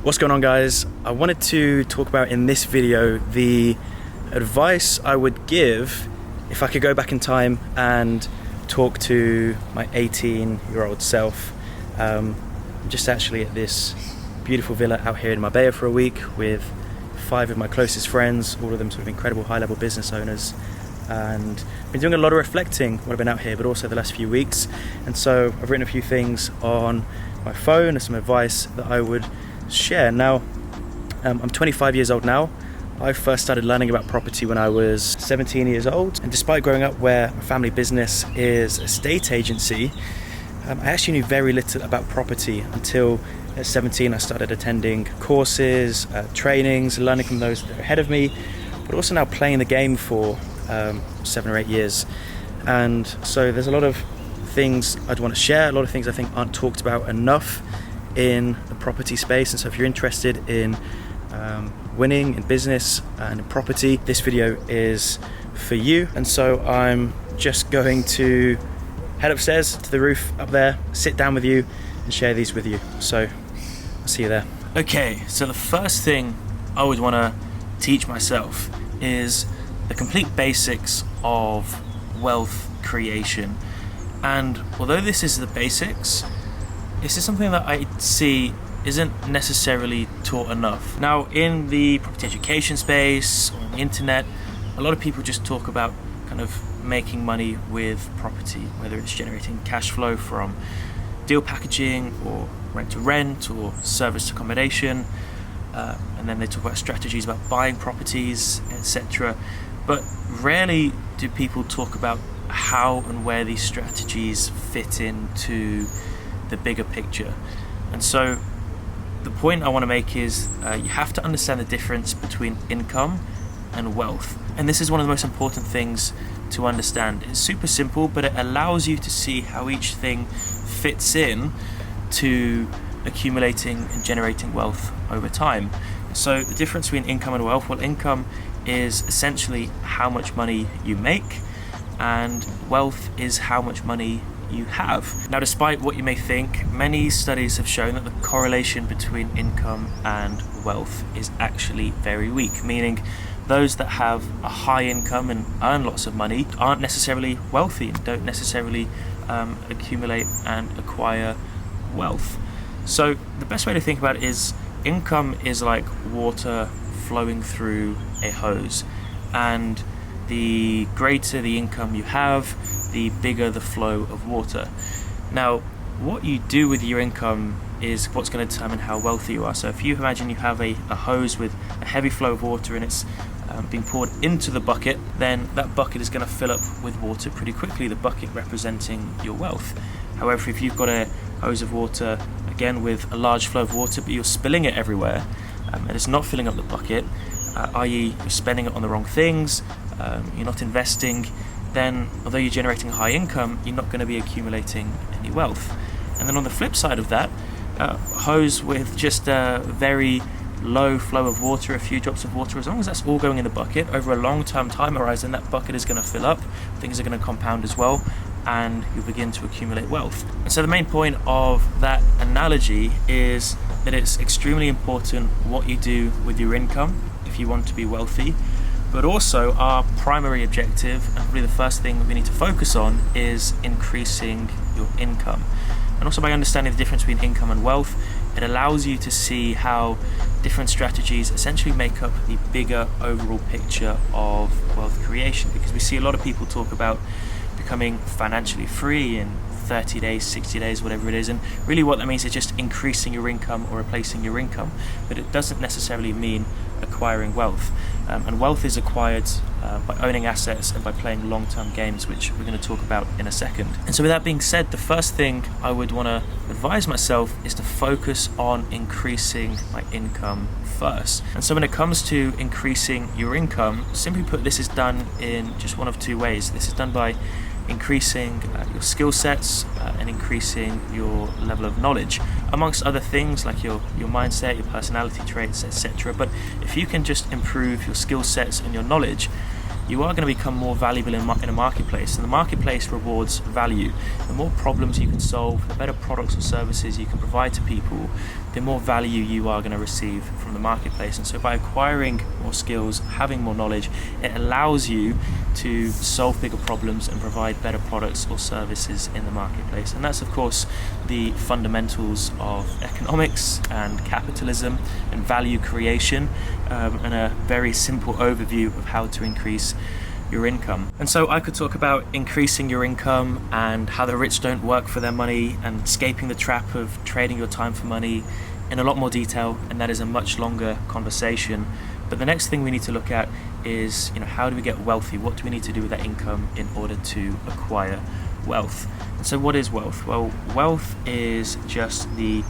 What's going on, guys? I wanted to talk about in this video the advice I would give if I could go back in time and talk to my 18-year-old self. I'm just actually at this beautiful villa out here in Marbella for a week with 5 of my closest friends, all of them sort of incredible high-level business owners, and I've been doing a lot of reflecting while I've been out here, but also the last few weeks. And so I've written a few things on my phone and some advice that I would share. Now, I'm 25 years old now. I first started learning about property when I was 17 years old, and despite growing up where my family business is a estate agency, I actually knew very little about property until at 17 I started attending courses, trainings, learning from those that are ahead of me, but also now playing the game for 7 or 8 years. And so there's a lot of things I'd want to share, a lot of things I think aren't talked about enough in the property space. And so if you're interested in winning in business and in property, this video is for you. And so I'm just going to head upstairs to the roof up there, sit down with you and share these with you. So I'll see you there. Okay, so the first thing I would want to teach myself is the complete basics of wealth creation. And although this is the basics, this is something that I see isn't necessarily taught enough. Now, in the property education space or on the internet, a lot of people just talk about kind of making money with property, whether it's generating cash flow from deal packaging or rent to rent or service accommodation, and then they talk about strategies about buying properties, etc. But rarely do people talk about how and where these strategies fit into the bigger picture. And so the point I want to make is you have to understand the difference between income and wealth. And this is one of the most important things to understand. It's super simple, but it allows you to see how each thing fits in to accumulating and generating wealth over time. So the difference between income and wealth, well, income is essentially how much money you make, and wealth is how much money you have. Now, despite what you may think, many studies have shown that the correlation between income and wealth is actually very weak, meaning those that have a high income and earn lots of money aren't necessarily wealthy and don't necessarily accumulate and acquire wealth. So the best way to think about it is income is like water flowing through a hose, and the greater the income you have, the bigger the flow of water. Now, what you do with your income is what's going to determine how wealthy you are. So if you imagine you have a hose with a heavy flow of water and it's being poured into the bucket, then that bucket is going to fill up with water pretty quickly, the bucket representing your wealth. However, if you've got a hose of water, again with a large flow of water, but you're spilling it everywhere, and it's not filling up the bucket, i.e. you're spending it on the wrong things, you're not investing, then although you're generating high income, you're not going to be accumulating any wealth. And then on the flip side of that, a hose with just a very low flow of water, a few drops of water, as long as that's all going in the bucket, over a long-term time horizon, that bucket is going to fill up, things are going to compound as well, and you'll begin to accumulate wealth. And so the main point of that analogy is that it's extremely important what you do with your income if you want to be wealthy. But also our primary objective, and probably the first thing we need to focus on, is increasing your income. And also by understanding the difference between income and wealth, it allows you to see how different strategies essentially make up the bigger overall picture of wealth creation. Because we see a lot of people talk about becoming financially free in 30 days, 60 days, whatever it is, and really what that means is just increasing your income or replacing your income, but it doesn't necessarily mean acquiring wealth. And wealth is acquired by owning assets and by playing long-term games, which we're going to talk about in a second. And so with that being said, the first thing I would want to advise myself is to focus on increasing my income first. And so when it comes to increasing your income, simply put, this is done in just one of two ways. This is done by increasing your skill sets and increasing your level of knowledge, amongst other things like your mindset, your personality traits, etc. But if you can just improve your skill sets and your knowledge, you are going to become more valuable in a marketplace, and the marketplace rewards value. The more problems you can solve, the better products or services you can provide to people, the more value you are going to receive from the marketplace. And so by acquiring more skills, having more knowledge, it allows you to solve bigger problems and provide better products or services in the marketplace. And that's of course the fundamentals of economics and capitalism and value creation, and a very simple overview of how to increase your income. And so I could talk about increasing your income and how the rich don't work for their money and escaping the trap of trading your time for money in a lot more detail, and that is a much longer conversation. But the next thing we need to look at is, how do we get wealthy? What do we need to do with that income in order to acquire wealth? And so what is wealth? Well, wealth is just the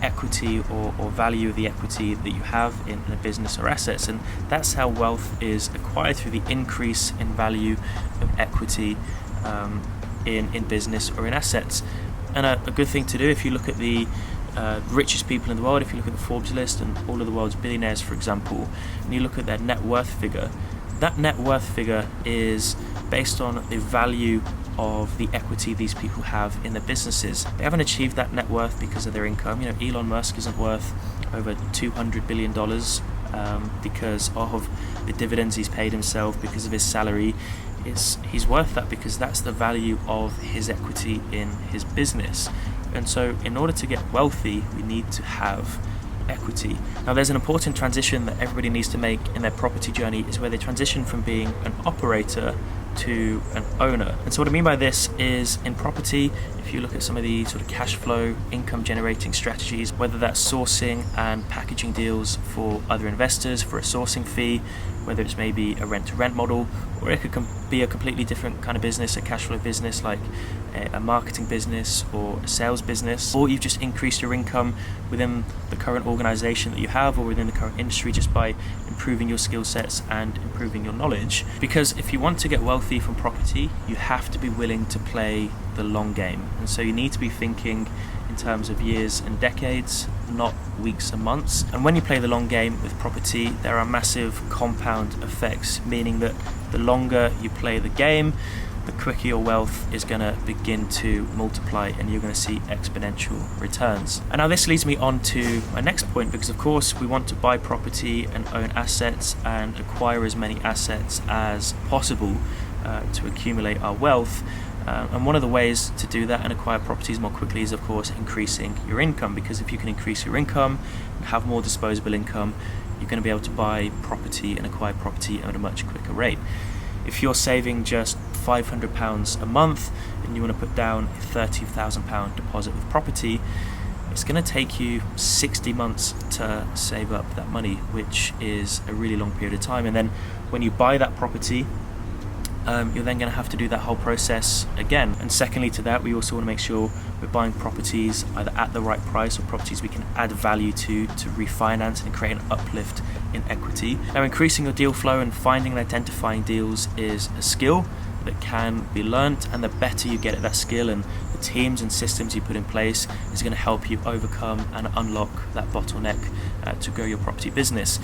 equity or value of the equity that you have in a business or assets, and that's how wealth is acquired, through the increase in value of equity in business or in assets. And a good thing to do, if you look at the richest people in the world, if you look at the Forbes list and all of the world's billionaires, for example, and you look at their net worth figure, that net worth figure is based on the value of the equity these people have in their businesses. They haven't achieved that net worth because of their income. Elon Musk isn't worth over $200 billion because of the dividends he's paid himself, because of his salary. He's worth that because that's the value of his equity in his business. And so in order to get wealthy, we need to have equity. Now there's an important transition that everybody needs to make in their property journey, is where they transition from being an operator to an owner. And so what I mean by this is, in property, if you look at some of the sort of cash flow income generating strategies, whether that's sourcing and packaging deals for other investors for a sourcing fee, whether it's maybe a rent-to-rent model, or it could be a completely different kind of business, a cash flow business like a marketing business or a sales business, or you've just increased your income within the current organization that you have or within the current industry just by improving your skill sets and improving your knowledge. Because if you want to get wealthy from property, you have to be willing to play the long game. And so you need to be thinking in terms of years and decades, not weeks and months. And when you play the long game with property, there are massive compound effects, meaning that the longer you play the game, the quicker your wealth is going to begin to multiply and you're going to see exponential returns. And now this leads me on to my next point, because of course we want to buy property and own assets and acquire as many assets as possible to accumulate our wealth. And one of the ways to do that and acquire properties more quickly is of course increasing your income, because if you can increase your income and have more disposable income, you're going to be able to buy property and acquire property at a much quicker rate. If you're saving just £500 a month and you want to put down a £30,000 deposit with property, it's going to take you 60 months to save up that money, which is a really long period of time. And then when you buy that property, you're then going to have to do that whole process again. And secondly to that, we also want to make sure we're buying properties either at the right price or properties we can add value to refinance and create an uplift in equity. Now, increasing your deal flow and finding and identifying deals is a skill that can be learnt, and the better you get at that skill and the teams and systems you put in place is going to help you overcome and unlock that bottleneck to grow your property business.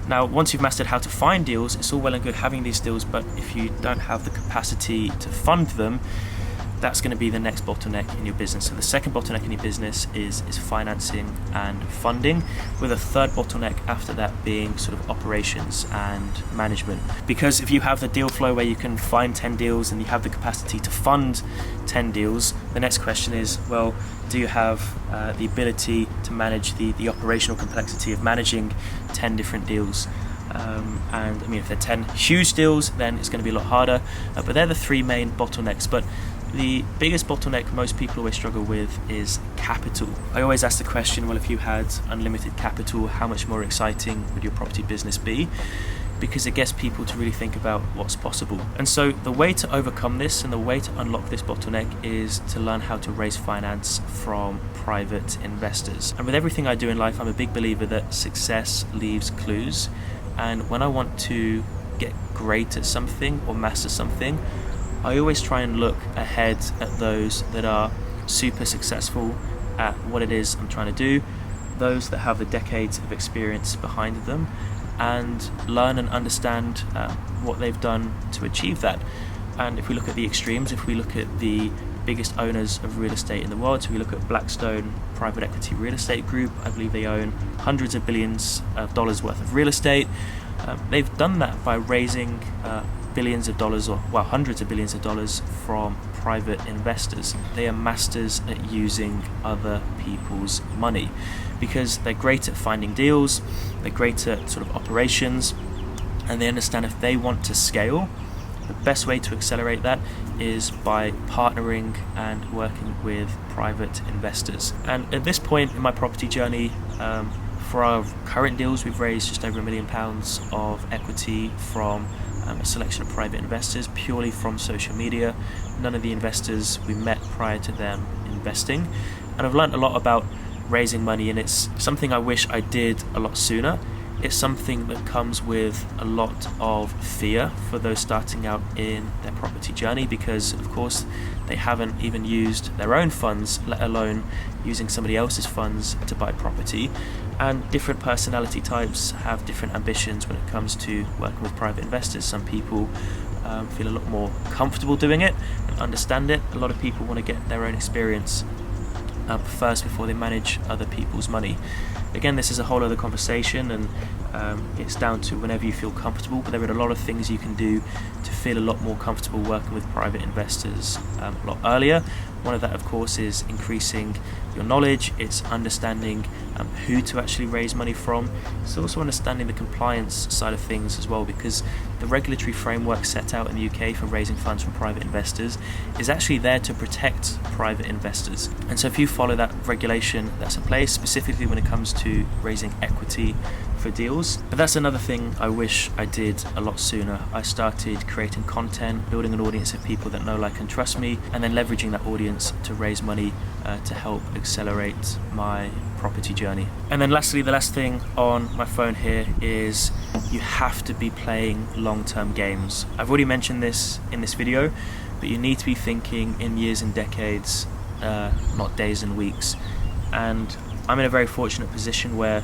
Now, once you've mastered how to find deals, it's all well and good having these deals, but if you don't have the capacity to fund them, that's going to be the next bottleneck in your business. So the second bottleneck in your business is financing and funding, with a third bottleneck after that being sort of operations and management. Because if you have the deal flow where you can find 10 deals and you have the capacity to fund 10 deals, the next question is, well, do you have the ability to manage the operational complexity of managing 10 different deals? And I mean, if they're 10 huge deals, then it's going to be a lot harder. But they're the three main bottlenecks. But the biggest bottleneck most people always struggle with is capital. I always ask the question, well, if you had unlimited capital, how much more exciting would your property business be? Because it gets people to really think about what's possible. And so the way to overcome this and the way to unlock this bottleneck is to learn how to raise finance from private investors. And with everything I do in life, I'm a big believer that success leaves clues. And when I want to get great at something or master something, I always try and look ahead at those that are super successful at what it is I'm trying to do, those that have the decades of experience behind them, and learn and understand what they've done to achieve that. And if we look at the extremes, if we look at the biggest owners of real estate in the world. So we look at Blackstone Private Equity Real Estate Group. I believe they own hundreds of billions of dollars worth of real estate. They've done that by raising billions of dollars, or well, hundreds of billions of dollars from private investors. They are masters at using other people's money because they're great at finding deals, they're great at sort of operations, and they understand if they want to scale, the best way to accelerate that is by partnering and working with private investors. And at this point in my property journey, for our current deals, we've raised just over £1 million of equity from a selection of private investors purely from social media. None of the investors we met prior to them investing. And I've learned a lot about raising money, and it's something I wish I did a lot sooner. It's something that comes with a lot of fear for those starting out in their property journey, because of course they haven't even used their own funds, let alone using somebody else's funds to buy property. And different personality types have different ambitions when it comes to working with private investors. Some people feel a lot more comfortable doing it and understand it. A lot of people want to get their own experience first before they manage other people's money. Again, this is a whole other conversation, and it's down to whenever you feel comfortable, but there are a lot of things you can do to feel a lot more comfortable working with private investors a lot earlier. One of that, of course, is increasing your knowledge. It's understanding who to actually raise money from. It's also understanding the compliance side of things as well, because the regulatory framework set out in the UK for raising funds from private investors is actually there to protect private investors. And so if you follow that regulation that's in place, specifically when it comes to raising equity for deals. But that's another thing I wish I did a lot sooner. I started creating content, building an audience of people that know, like, and trust me, and then leveraging that audience to raise money to help accelerate my property journey. And then lastly, the last thing on my phone here is you have to be playing long-term games. I've already mentioned this in this video, but you need to be thinking in years and decades, not days and weeks. And I'm in a very fortunate position where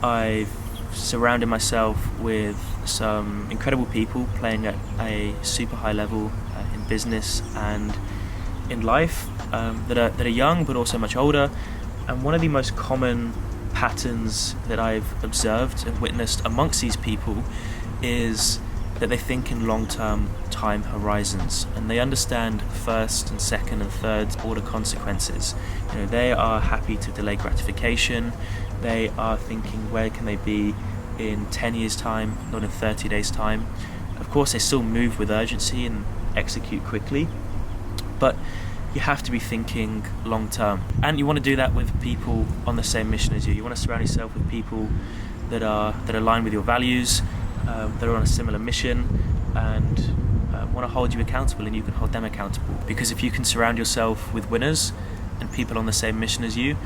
I've surrounded myself with some incredible people playing at a super high level in business and in life, that are young but also much older. And one of the most common patterns that I've observed and witnessed amongst these people is that they think in long-term time horizons, and they understand first and second and third order consequences. You know, they are happy to delay gratification. They are thinking, where can they be in 10 years time, not in 30 days time. Of course, they still move with urgency and execute quickly, but you have to be thinking long term, and you want to do that with people on the same mission as you. You want to surround yourself with people that align with your values, that are on a similar mission, and want to hold you accountable, and you can hold them accountable. Because if you can surround yourself with winners and people on the same mission as you,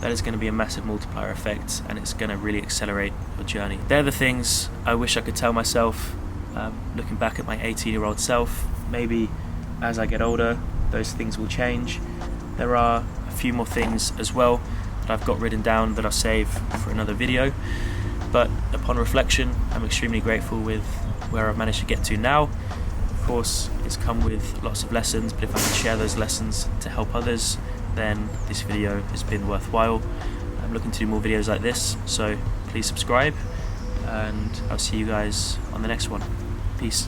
that is going to be a massive multiplier effect, and it's going to really accelerate your journey. They're the things I wish I could tell myself, looking back at my 18-year-old self. Maybe as I get older, those things will change. There are a few more things as well that I've got written down that I'll save for another video. But upon reflection, I'm extremely grateful with where I've managed to get to now. Of course, it's come with lots of lessons, but if I can share those lessons to help others, then this video has been worthwhile. I'm looking to do more videos like this, so please subscribe, and I'll see you guys on the next one. Peace.